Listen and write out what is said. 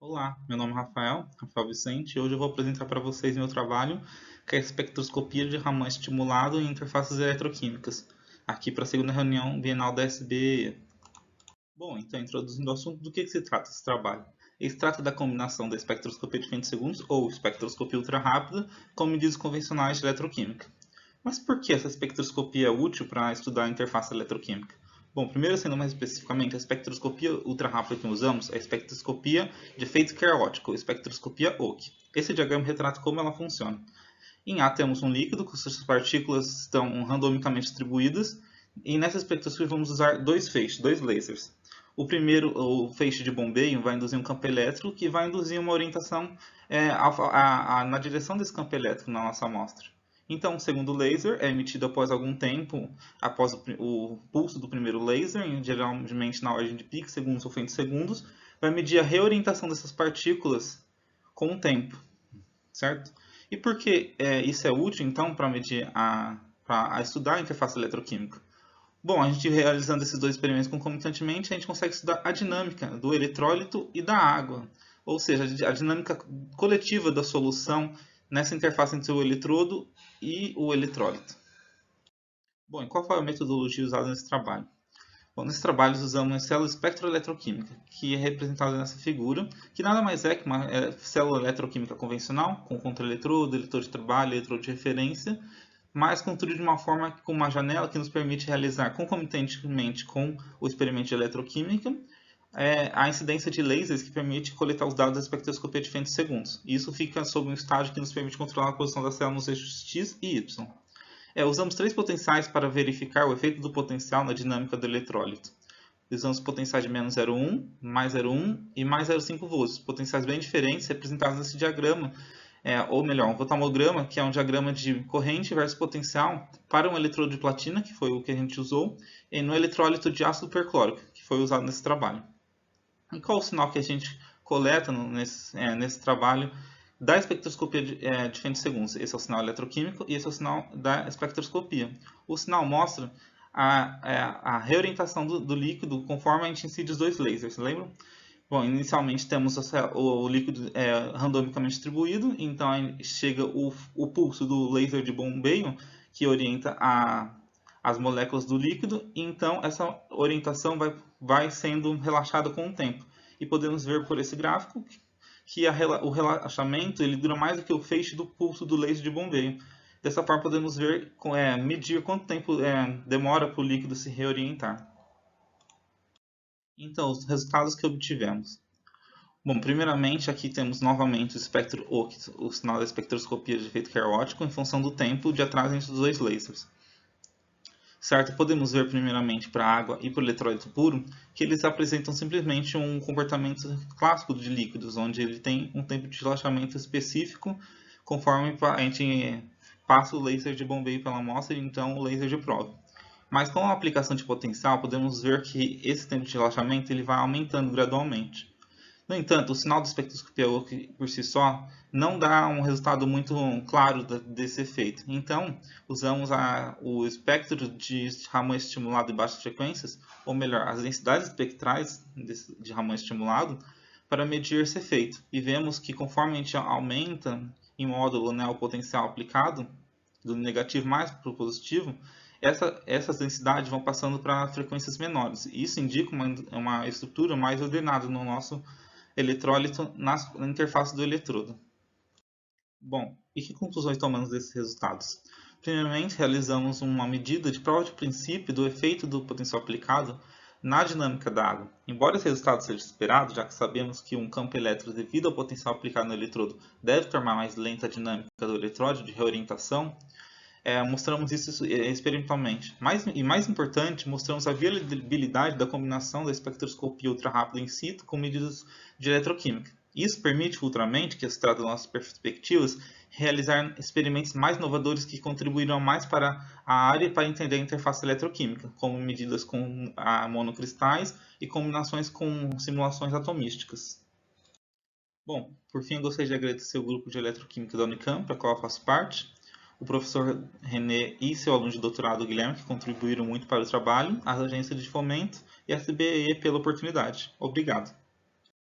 Olá, meu nome é Rafael Vicente, e hoje eu vou apresentar para vocês meu trabalho, que é a espectroscopia de Raman estimulado em interfaces eletroquímicas, aqui para a segunda reunião bienal da SBE. Bom, então, introduzindo o assunto, do que se trata esse trabalho? Ele se trata da combinação da espectroscopia de femtosegundos, ou espectroscopia ultra-rápida, com medidas convencionais de eletroquímica. Mas por que essa espectroscopia é útil para estudar a interface eletroquímica? Bom, primeiro, sendo mais especificamente, a espectroscopia ultra-rápida que usamos é a espectroscopia de efeito carótico, ou espectroscopia Ock. Esse diagrama retrata como ela funciona. Em A temos um líquido, cujas partículas estão randomicamente distribuídas, e nessa espectroscopia vamos usar dois feixes, dois lasers. O primeiro, o feixe de bombeio, vai induzir um campo elétrico que vai induzir uma orientação na direção desse campo elétrico na nossa amostra. Então, o segundo laser é emitido após algum tempo, após o pulso do primeiro laser, geralmente na ordem de picossegundos ou femtosegundos, vai medir a reorientação dessas partículas com o tempo, certo? E por que isso é útil, então, para medir para estudar a interface eletroquímica? Bom, a gente realizando esses dois experimentos concomitantemente, a gente consegue estudar a dinâmica do eletrólito e da água, ou seja, a dinâmica coletiva da solução nessa interface entre o eletrodo e o eletrólito. Bom, e qual foi a metodologia usada nesse trabalho? Bom, nesse trabalho usamos uma célula espectroeletroquímica, que é representada nessa figura, que nada mais é que uma célula eletroquímica convencional, com contra-eletrodo, eletrodo de trabalho, eletrodo de referência, mas construído de uma forma com uma janela que nos permite realizar concomitantemente com o experimento de eletroquímica a incidência de lasers que permite coletar os dados da espectroscopia de femtosegundos. Isso fica sob um estágio que nos permite controlar a posição da célula nos eixos X e Y. Usamos três potenciais para verificar o efeito do potencial na dinâmica do eletrólito. Usamos potenciais de menos 0,1, mais 0,1 e mais 0,5 volts, potenciais bem diferentes representados nesse diagrama, ou melhor, um voltammograma, que é um diagrama de corrente versus potencial para um eletrodo de platina, que foi o que a gente usou, e no eletrólito de ácido perclórico, que foi usado nesse trabalho. E qual o sinal que a gente coleta nesse trabalho da espectroscopia de femtosegundos? Esse é o sinal eletroquímico e esse é o sinal da espectroscopia. O sinal mostra a reorientação do líquido conforme a gente incide os dois lasers, lembram? Bom, inicialmente temos o líquido randomicamente distribuído, então aí chega o pulso do laser de bombeio que orienta as moléculas do líquido, e então essa orientação vai sendo relaxada com o tempo. E podemos ver por esse gráfico que o relaxamento ele dura mais do que o feixe do pulso do laser de bombeio. Dessa forma podemos ver, medir quanto tempo demora para o líquido se reorientar. Então, os resultados que obtivemos. Bom, primeiramente aqui temos novamente o espectro Ock, o sinal da espectroscopia de efeito carótico em função do tempo de atraso entre os dois lasers. Certo? Podemos ver primeiramente para a água e para o eletrólito puro que eles apresentam simplesmente um comportamento clássico de líquidos, onde ele tem um tempo de relaxamento específico conforme a gente passa o laser de bombeio pela amostra e então o laser de prova. Mas com a aplicação de potencial, podemos ver que esse tempo de relaxamento ele vai aumentando gradualmente. No entanto, o sinal da espectroscopia Ock por si só não dá um resultado muito claro desse efeito. Então, usamos o espectro de Raman estimulado em baixas frequências, ou melhor, as densidades espectrais de Raman estimulado, para medir esse efeito. E vemos que conforme a gente aumenta em módulo o potencial aplicado, do negativo mais para o positivo, essas densidades vão passando para frequências menores. Isso indica uma estrutura mais ordenada no nosso eletrólito na interface do eletrodo. Bom, e que conclusões tomamos desses resultados? Primeiramente, realizamos uma medida de prova de princípio do efeito do potencial aplicado na dinâmica da água. Embora esse resultado seja esperado, já que sabemos que um campo elétrico devido ao potencial aplicado no eletrodo deve tornar mais lenta a dinâmica do eletrodo de reorientação, mostramos isso experimentalmente. Mais importante, mostramos a viabilidade da combinação da espectroscopia ultra-rápida in situ com medidas de eletroquímica. Isso permite futuramente, que se trata das nossas perspectivas, realizar experimentos mais inovadores que contribuirão mais para a área para entender a interface eletroquímica, como medidas com monocristais e combinações com simulações atomísticas. Bom, por fim, eu gostaria de agradecer o grupo de eletroquímica da Unicamp, a qual eu faço parte, o professor René e seu aluno de doutorado Guilherme, que contribuíram muito para o trabalho, as agências de fomento e a SBE pela oportunidade. Obrigado.